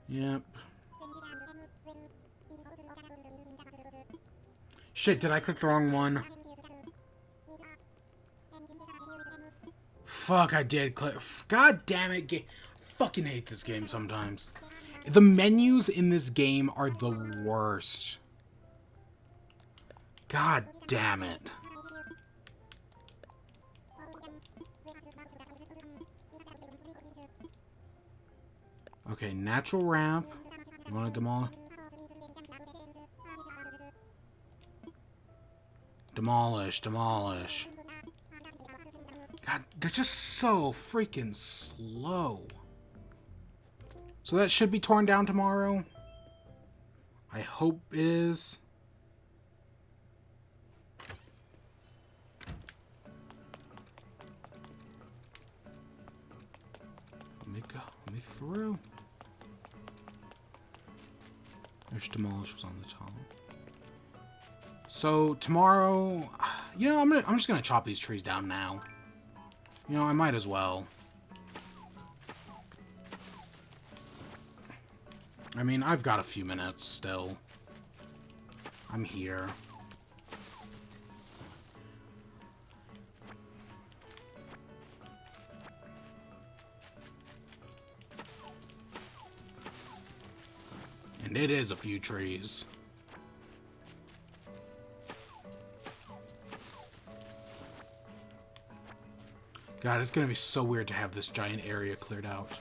Yep. Shit, did I click the wrong one? Fuck, I did click. God damn it. I fucking hate this game sometimes. The menus in this game are the worst. God damn it. Okay, natural ramp. You want to demolish? Demolish, demolish. God, they're just so freaking slow. So that should be torn down tomorrow. I hope it is. Let me through. There's demolish was on the top. So tomorrow, you know, I'm just gonna chop these trees down now. You know, I might as well. I mean, I've got a few minutes still. I'm here. And it is a few trees. God, it's gonna be so weird to have this giant area cleared out.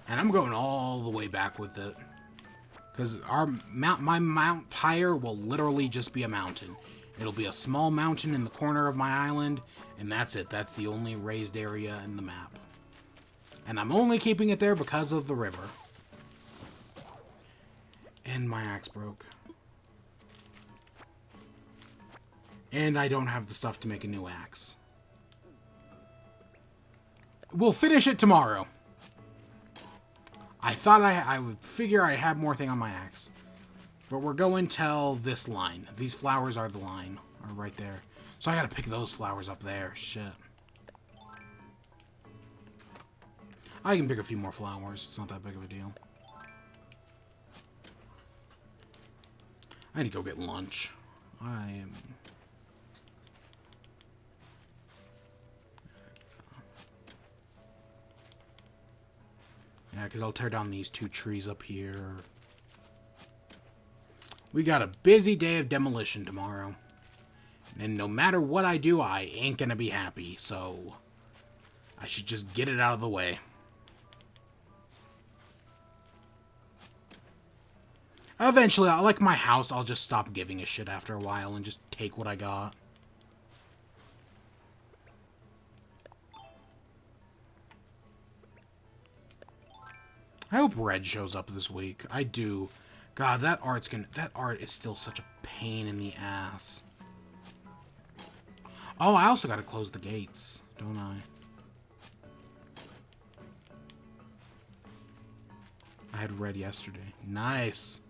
And I'm going all the way back with it. Because my Mount Pyre will literally just be a mountain. It'll be a small mountain in the corner of my island, and that's it. That's the only raised area in the map. And I'm only keeping it there because of the river. And my axe broke. And I don't have the stuff to make a new axe. We'll finish it tomorrow. I thought I would figure I had more thing on my axe. But we're going till this line. These flowers are the line. Are right there. So I gotta pick those flowers up there. Shit. I can pick a few more flowers. It's not that big of a deal. I need to go get lunch. I am... Yeah, because I'll tear down these two trees up here. We got a busy day of demolition tomorrow. And no matter what I do, I ain't gonna be happy, so I should just get it out of the way. Eventually, like my house, I'll just stop giving a shit after a while and just take what I got. I hope Red shows up this week. I do. God, that art is still such a pain in the ass. Oh, I also gotta close the gates, don't I? I had Red yesterday. Nice.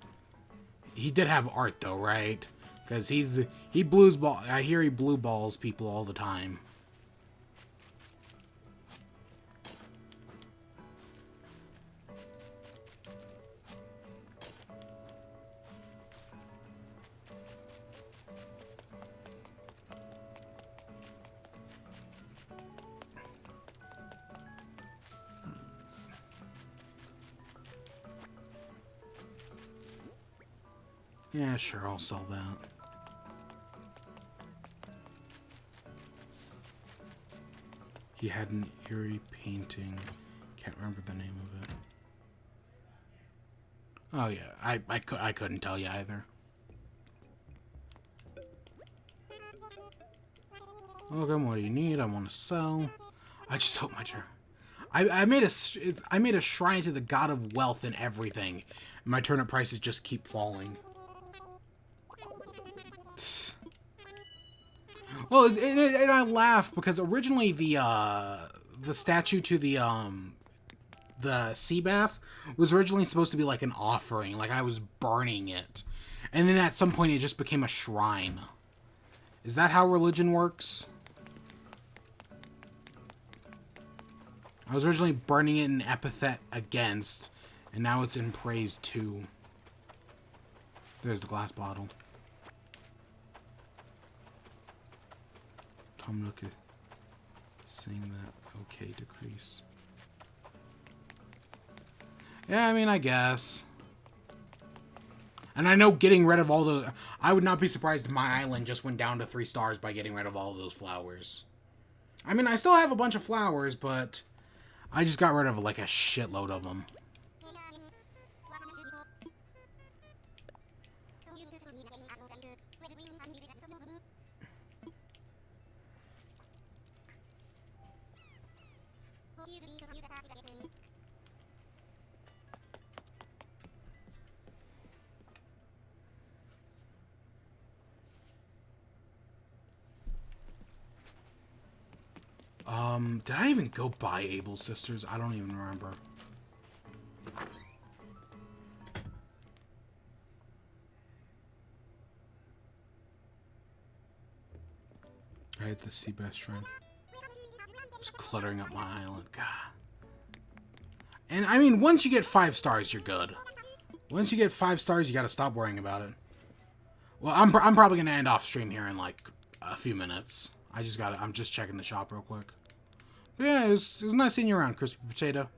He did have art though, right? Because he blues ball. I hear he blue balls people all the time. Yeah, sure, I'll sell that. He had an eerie painting. Can't remember the name of it. Oh yeah, I couldn't tell you either. Welcome, what do you need? I want to sell. I just hope my turn. I made a shrine to the god of wealth and everything. My turnip prices just keep falling. Well, and I laugh because originally the statue to the sea bass was originally supposed to be like an offering, like I was burning it, and then at some point it just became a shrine. Is that how religion works? I was originally burning it in epithet against, and now it's in praise too. There's the glass bottle. Tom Nook is saying that okay decrease. Yeah, I mean, I guess. And I know getting rid of all the... I would not be surprised if my island just went down to 3 stars by getting rid of all of those flowers. I mean, I still have a bunch of flowers, but I just got rid of like a shitload of them. Did I even go buy Able Sisters? I don't even remember. I hit the sea bass shrine. Just cluttering up my island. God. And I mean, once you get 5 stars, you're good. Once you get 5 stars, you gotta stop worrying about it. Well, I'm probably gonna end off stream here in like a few minutes. I'm just checking the shop real quick. But yeah, it was nice seeing you around, Crispy Potato.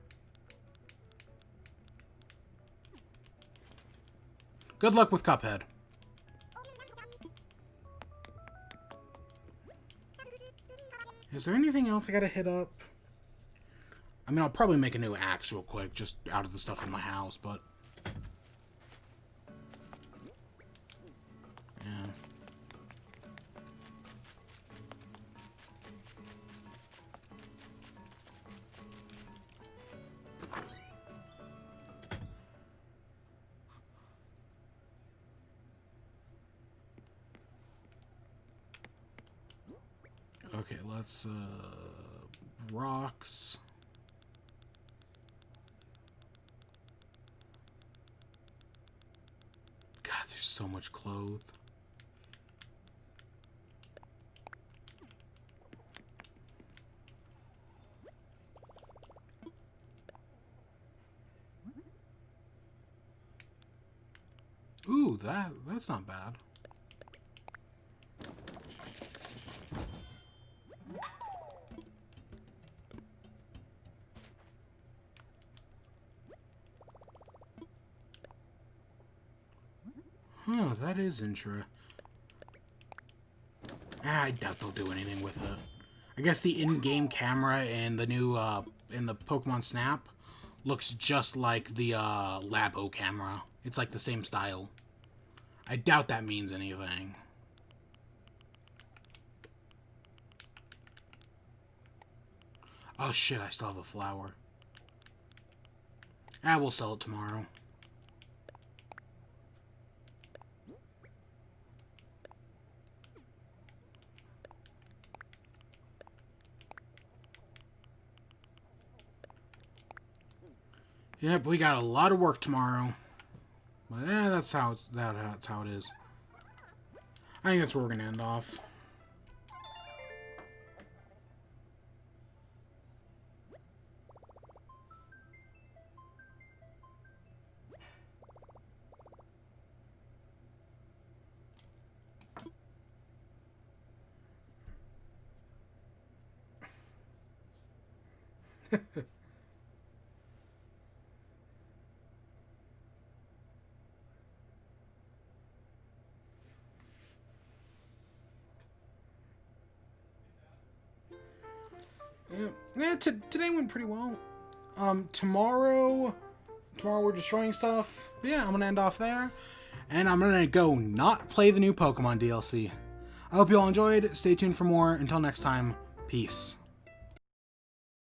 Good luck with Cuphead. Is there anything else I gotta hit up? I mean, I'll probably make a new axe real quick, just out of the stuff in my house, but... yeah. Okay, let's, rocks. God, there's so much clothes. Ooh, that's not bad. Huh, that is interesting. I doubt they'll do anything with it. I guess the in-game camera in the new, in the Pokemon Snap looks just like the, Labo camera. It's like the same style. I doubt that means anything. Oh shit, I still have a flower. Ah, we'll sell it tomorrow. Yep, we got a lot of work tomorrow. But yeah, that's how it is. I think that's where we're gonna end off. Yeah, today went pretty well. Tomorrow we're destroying stuff. But yeah, I'm gonna end off there, and I'm gonna go not play the new Pokemon DLC. I hope you all enjoyed. Stay tuned for more. Until next time, peace.